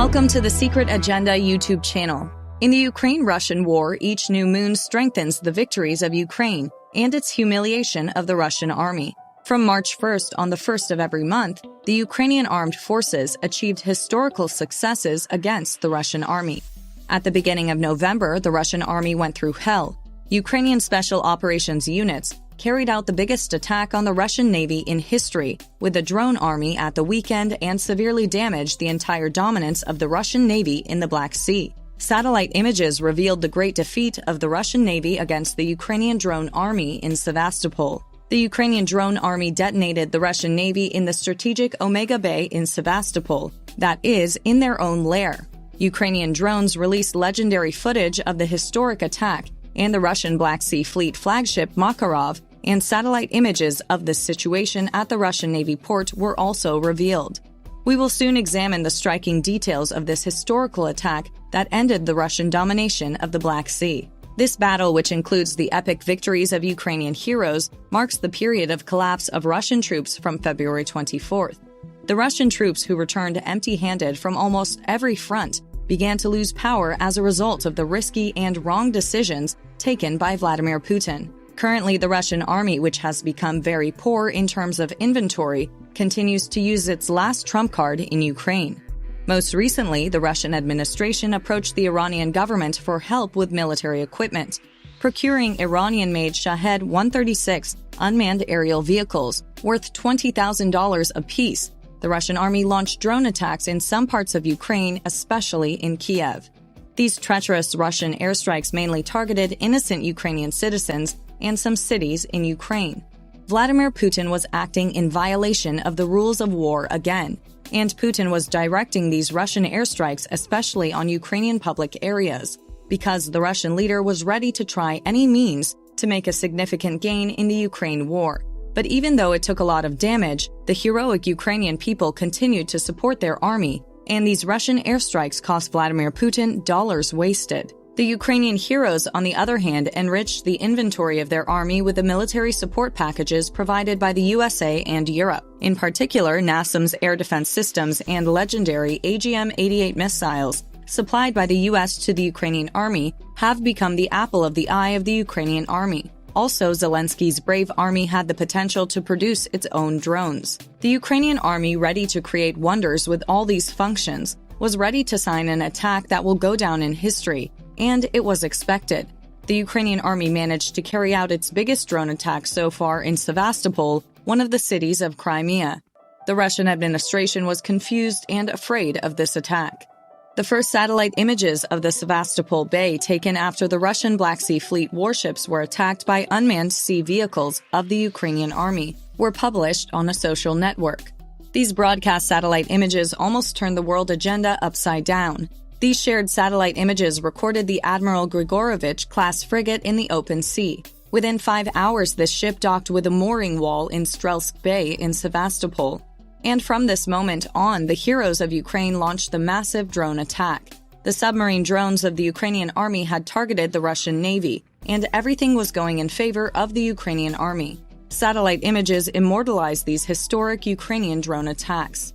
Welcome to the Secret Agenda YouTube channel. In the Ukraine-Russian war, each new moon strengthens the victories of Ukraine and its humiliation of the Russian army. From March 1st on the 1st of every month, the Ukrainian armed forces achieved historical successes against the Russian army. At the beginning of November, the Russian army went through hell. Ukrainian special operations units carried out the biggest attack on the Russian Navy in history, with a drone army at the weekend, and severely damaged the entire dominance of the Russian Navy in the Black Sea. Satellite images revealed the great defeat of the Russian Navy against the Ukrainian drone army in Sevastopol. The Ukrainian drone army detonated the Russian Navy in the strategic Omega Bay in Sevastopol, that is, in their own lair. Ukrainian drones released legendary footage of the historic attack and the Russian Black Sea Fleet flagship Makarov, and satellite images of this situation at the Russian Navy port were also revealed. We will soon examine the striking details of this historical attack that ended the Russian domination of the Black Sea. This battle, which includes the epic victories of Ukrainian heroes, marks the period of collapse of Russian troops from February 24th. The Russian troops, who returned empty-handed from almost every front, began to lose power as a result of the risky and wrong decisions taken by Vladimir Putin. Currently, the Russian army, which has become very poor in terms of inventory, continues to use its last trump card in Ukraine. Most recently, the Russian administration approached the Iranian government for help with military equipment, procuring Iranian-made Shahed 136 unmanned aerial vehicles worth $20,000 apiece. The Russian army launched drone attacks in some parts of Ukraine, especially in Kiev. These treacherous Russian airstrikes mainly targeted innocent Ukrainian citizens and some cities in Ukraine. Vladimir Putin was acting in violation of the rules of war again, and Putin was directing these Russian airstrikes especially on Ukrainian public areas, because the Russian leader was ready to try any means to make a significant gain in the Ukraine war. But even though it took a lot of damage, the heroic Ukrainian people continued to support their army, and these Russian airstrikes cost Vladimir Putin dollars wasted. The Ukrainian heroes, on the other hand, enriched the inventory of their army with the military support packages provided by the USA and Europe. In particular, NASAM's air defense systems and legendary AGM-88 missiles, supplied by the US to the Ukrainian army, have become the apple of the eye of the Ukrainian army. Also, Zelensky's brave army had the potential to produce its own drones. The Ukrainian army, ready to create wonders with all these functions, was ready to sign an attack that will go down in history, and it was expected. The Ukrainian army managed to carry out its biggest drone attack so far in Sevastopol, one of the cities of Crimea. The Russian administration was confused and afraid of this attack. The first satellite images of the Sevastopol Bay, taken after the Russian Black Sea Fleet warships were attacked by unmanned sea vehicles of the Ukrainian army, were published on a social network. These broadcast satellite images almost turned the world agenda upside down. These shared satellite images recorded the Admiral Grigorovich-class frigate in the open sea. Within 5 hours, this ship docked with a mooring wall in Strelsk Bay in Sevastopol. And from this moment on, the heroes of Ukraine launched the massive drone attack. The submarine drones of the Ukrainian army had targeted the Russian Navy, and everything was going in favor of the Ukrainian army. Satellite images immortalized these historic Ukrainian drone attacks.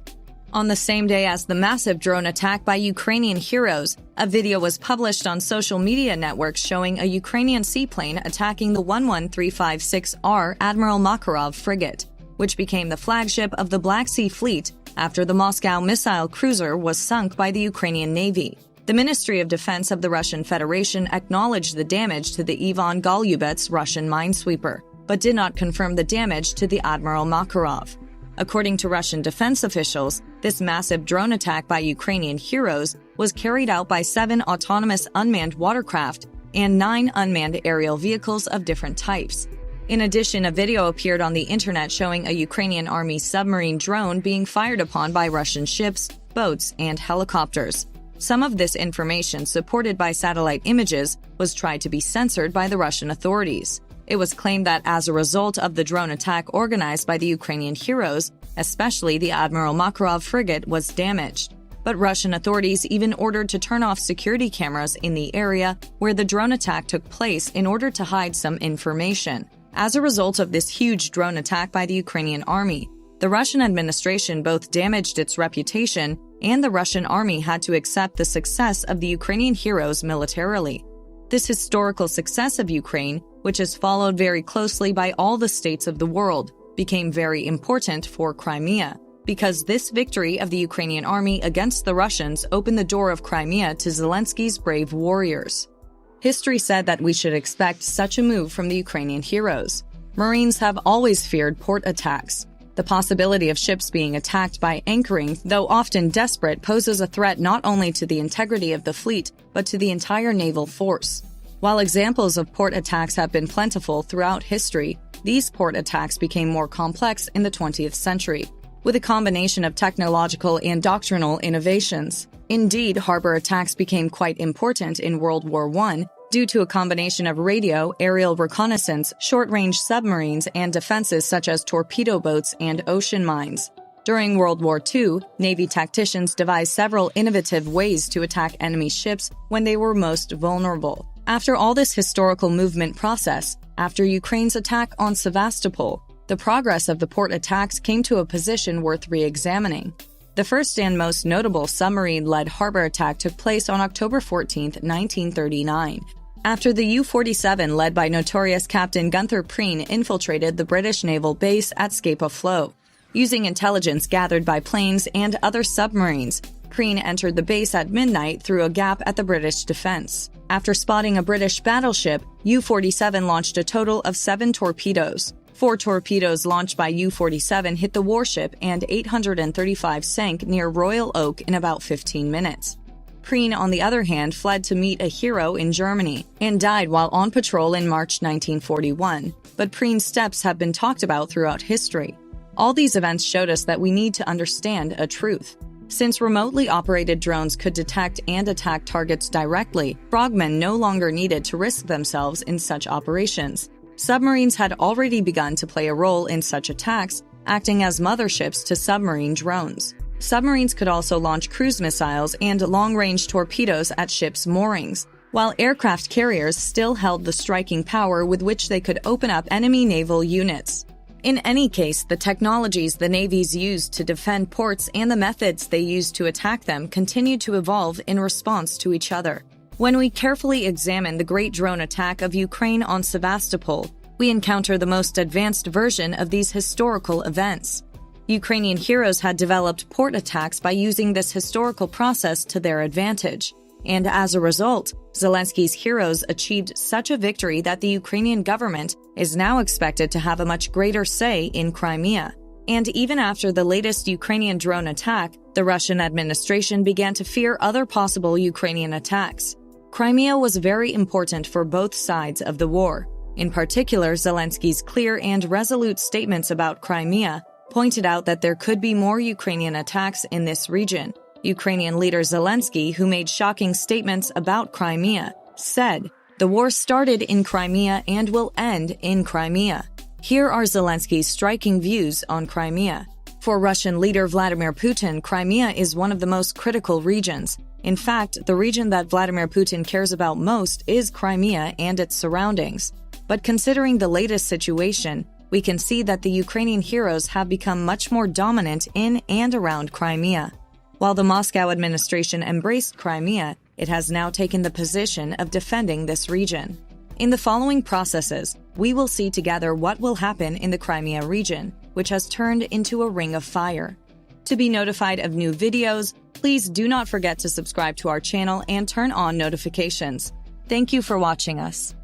On the same day as the massive drone attack by Ukrainian heroes, a video was published on social media networks showing a Ukrainian seaplane attacking the 11356R Admiral Makarov frigate, which became the flagship of the Black Sea Fleet after the Moscow missile cruiser was sunk by the Ukrainian Navy. The Ministry of Defense of the Russian Federation acknowledged the damage to the Ivan Golyubets Russian minesweeper, but did not confirm the damage to the Admiral Makarov. According to Russian defense officials, this massive drone attack by Ukrainian heroes was carried out by 7 autonomous unmanned watercraft and 9 unmanned aerial vehicles of different types. In addition, a video appeared on the internet showing a Ukrainian army submarine drone being fired upon by Russian ships, boats, and helicopters. Some of this information, supported by satellite images, was tried to be censored by the Russian authorities. It was claimed that as a result of the drone attack organized by the Ukrainian heroes, especially the Admiral Makarov frigate was damaged. But Russian authorities even ordered to turn off security cameras in the area where the drone attack took place in order to hide some information. As a result of this huge drone attack by the Ukrainian army, the Russian administration both damaged its reputation and the Russian army had to accept the success of the Ukrainian heroes militarily. This historical success of Ukraine, which is followed very closely by all the states of the world, became very important for Crimea, because this victory of the Ukrainian army against the Russians opened the door of Crimea to Zelensky's brave warriors. History said that we should expect such a move from the Ukrainian heroes. Marines have always feared port attacks. The possibility of ships being attacked by anchoring, though often desperate, poses a threat not only to the integrity of the fleet, but to the entire naval force. While examples of port attacks have been plentiful throughout history, these port attacks became more complex in the 20th century, with a combination of technological and doctrinal innovations. Indeed, harbor attacks became quite important in World War I due to a combination of radio, aerial reconnaissance, short-range submarines, and defenses such as torpedo boats and ocean mines. During World War II, Navy tacticians devised several innovative ways to attack enemy ships when they were most vulnerable. After all this historical movement process, after Ukraine's attack on Sevastopol, the progress of the port attacks came to a position worth re-examining. The first and most notable submarine-led harbor attack took place on October 14, 1939, after the U-47 led by notorious Captain Gunther Preen infiltrated the British naval base at Scapa Flow. Using intelligence gathered by planes and other submarines, Preen entered the base at midnight through a gap at the British defense. After spotting a British battleship, U-47 launched a total of 7 torpedoes. 4 torpedoes launched by U-47 hit the warship and 835 sank near Royal Oak in about 15 minutes. Preen, on the other hand, fled to meet a hero in Germany and died while on patrol in March 1941, but Preen's steps have been talked about throughout history. All these events showed us that we need to understand a truth. Since remotely operated drones could detect and attack targets directly, frogmen no longer needed to risk themselves in such operations. Submarines had already begun to play a role in such attacks, acting as motherships to submarine drones. Submarines could also launch cruise missiles and long-range torpedoes at ships' moorings, while aircraft carriers still held the striking power with which they could open up enemy naval units. In any case, the technologies the navies used to defend ports and the methods they used to attack them continued to evolve in response to each other. When we carefully examine the great drone attack of Ukraine on Sevastopol, we encounter the most advanced version of these historical events. Ukrainian heroes had developed port attacks by using this historical process to their advantage. And as a result, Zelensky's heroes achieved such a victory that the Ukrainian government is now expected to have a much greater say in Crimea. And even after the latest Ukrainian drone attack, the Russian administration began to fear other possible Ukrainian attacks. Crimea was very important for both sides of the war. In particular, Zelensky's clear and resolute statements about Crimea pointed out that there could be more Ukrainian attacks in this region. Ukrainian leader Zelensky, who made shocking statements about Crimea, said, "The war started in Crimea and will end in Crimea." Here are Zelensky's striking views on Crimea. For Russian leader Vladimir Putin, Crimea is one of the most critical regions. In fact, the region that Vladimir Putin cares about most is Crimea and its surroundings. But considering the latest situation, we can see that the Ukrainian heroes have become much more dominant in and around Crimea. While the Moscow administration embraced Crimea, it has now taken the position of defending this region. In the following processes, we will see together what will happen in the Crimea region, which has turned into a ring of fire. To be notified of new videos, please do not forget to subscribe to our channel and turn on notifications. Thank you for watching us.